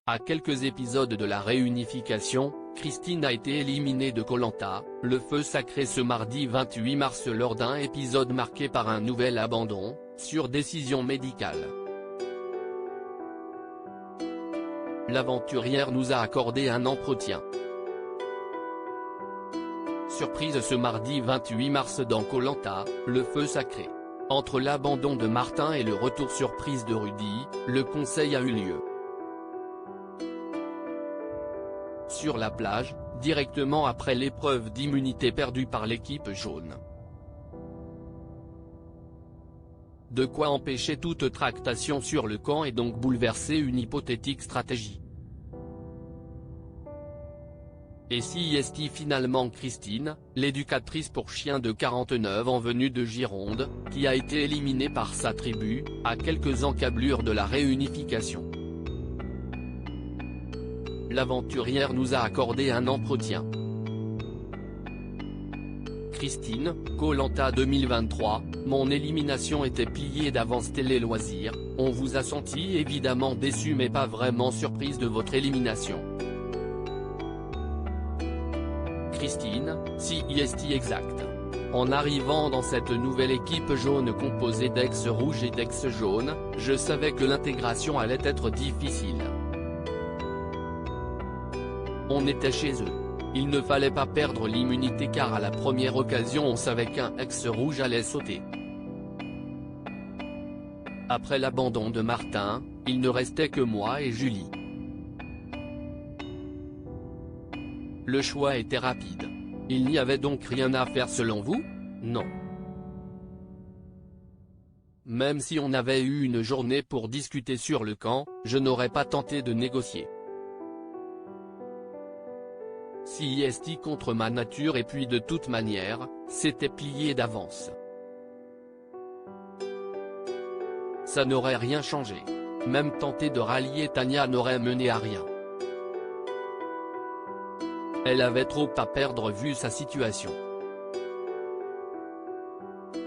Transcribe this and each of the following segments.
À quelques épisodes de la réunification, Christine a été éliminée de Koh-Lanta, le feu sacré ce mardi 28 mars lors d'un épisode marqué par un nouvel abandon, sur décision médicale. L'aventurière nous a accordé un entretien. Surprise ce mardi 28 mars dans Koh-Lanta, le feu sacré. Entre l'abandon de Martin et le retour surprise de Rudy, le conseil a eu lieu. Sur la plage, directement après l'épreuve d'immunité perdue par l'équipe jaune. De quoi empêcher toute tractation sur le camp et donc bouleverser une hypothétique stratégie. Et si est finalement Christine, l'éducatrice pour chiens de 49 ans venue de Gironde, qui a été éliminée par sa tribu, à quelques encablures de la réunification. L'aventurière nous a accordé un entretien. Christine, Koh-Lanta 2023, mon élimination était pliée d'avance télé loisirs, on vous a senti évidemment déçu mais pas vraiment surprise de votre élimination. Christine, si est exact. En arrivant dans cette nouvelle équipe jaune composée d'ex-rouge et d'ex-jaune, je savais que l'intégration allait être difficile. On était chez eux. Il ne fallait pas perdre l'immunité car à la première occasion on savait qu'un ex-rouge allait sauter. Après l'abandon de Martin, il ne restait que moi et Julie. Le choix était rapide. Il n'y avait donc rien à faire selon vous? Non. Même si on avait eu une journée pour discuter sur le camp, je n'aurais pas tenté de négocier. Si est contre ma nature et puis de toute manière, c'était plié d'avance. Ça n'aurait rien changé. Même tenter de rallier Tania n'aurait mené à rien. Elle avait trop à perdre vu sa situation.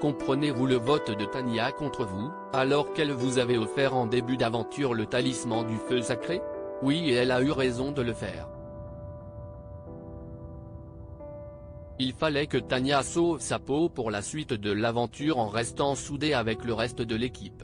Comprenez-vous le vote de Tania contre vous, alors qu'elle vous avait offert en début d'aventure le talisman du feu sacré? Oui, et elle a eu raison de le faire. Il fallait que Tania sauve sa peau pour la suite de l'aventure en restant soudée avec le reste de l'équipe.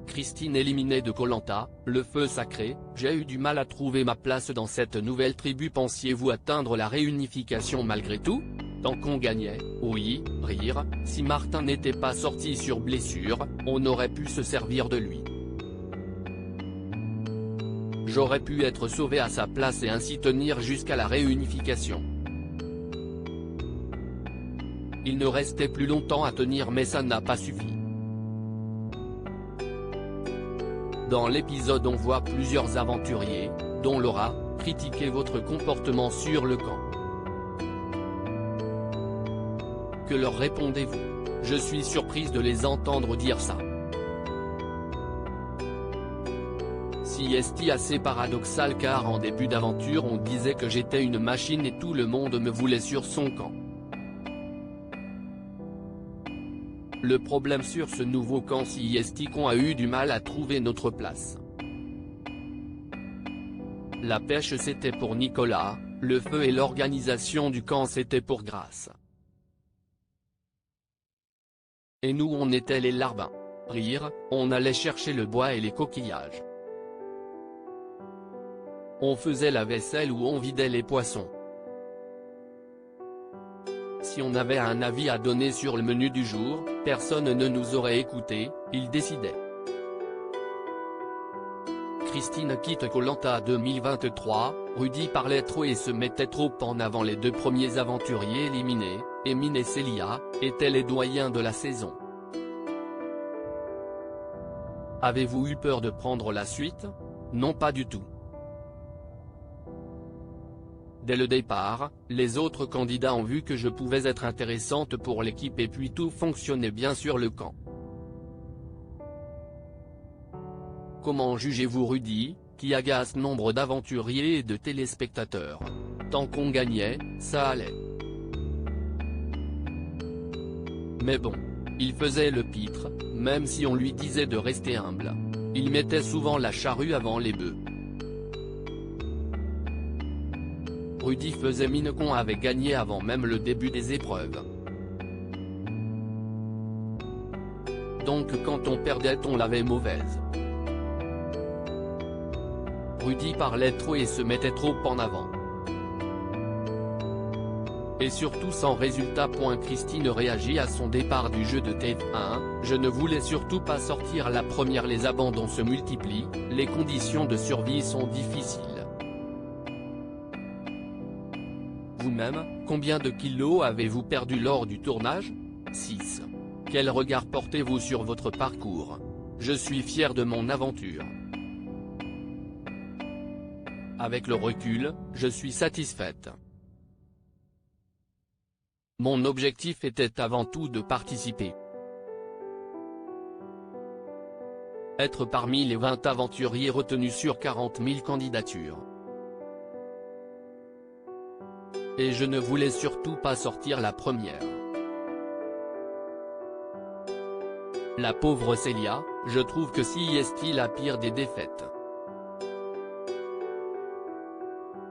Christine éliminée de Koh-Lanta, le feu sacré, j'ai eu du mal à trouver ma place dans cette nouvelle tribu. Pensiez-vous atteindre la réunification malgré tout? Tant qu'on gagnait, oui, rire, si Martin n'était pas sorti sur blessure, on aurait pu se servir de lui. J'aurais pu être sauvé à sa place et ainsi tenir jusqu'à la réunification. Il ne restait plus longtemps à tenir mais ça n'a pas suffi. Dans l'épisode on voit plusieurs aventuriers, dont Laura, critiquer votre comportement sur le camp. Que leur répondez-vous? Je suis surprise de les entendre dire ça. Si est assez paradoxal car en début d'aventure on disait que j'étais une machine et tout le monde me voulait sur son camp. Le problème sur ce nouveau camp si est qu'on a eu du mal à trouver notre place. La pêche c'était pour Nicolas, le feu et l'organisation du camp c'était pour Grace. Et nous on était les larbins. Rire, on allait chercher le bois et les coquillages. On faisait la vaisselle ou on vidait les poissons. Si on avait un avis à donner sur le menu du jour, personne ne nous aurait écoutés, ils décidaient. Christine quitte Koh-Lanta 2023, Rudy parlait trop et se mettait trop en avant. Les deux premiers aventuriers éliminés, Emine et Célia, étaient les doyens de la saison. Avez-vous eu peur de prendre la suite? Non, pas du tout. Dès le départ, les autres candidats ont vu que je pouvais être intéressante pour l'équipe et puis tout fonctionnait bien sur le camp. Comment jugez-vous Rudy, qui agace nombre d'aventuriers et de téléspectateurs? Tant qu'on gagnait, ça allait. Mais bon, il faisait le pitre, même si on lui disait de rester humble. Il mettait souvent la charrue avant les bœufs. Rudy faisait mine qu'on avait gagné avant même le début des épreuves. Donc quand on perdait on l'avait mauvaise. Rudy parlait trop et se mettait trop en avant. Et surtout sans résultat. Christine réagit à son départ du jeu de TF1, je ne voulais surtout pas sortir la première. Les abandons se multiplient, les conditions de survie sont difficiles. Vous-même, combien de kilos avez-vous perdu lors du tournage? 6. Quel regard portez-vous sur votre parcours? Je suis fier de mon aventure. Avec le recul, je suis satisfaite. Mon objectif était avant tout de participer. Être parmi les 20 aventuriers retenus sur 40 000 candidatures. Et je ne voulais surtout pas sortir la première. La pauvre Célia, je trouve que c'est la pire des défaites.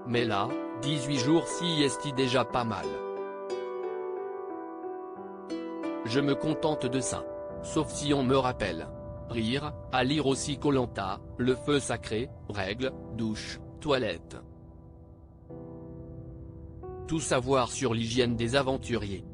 Mais là, 18 jours c'est déjà pas mal. Je me contente de ça. Sauf si on me rappelle. Rire, à lire aussi Koh-Lanta, le feu sacré, règles, douche, toilette. Tout savoir sur l'hygiène des aventuriers.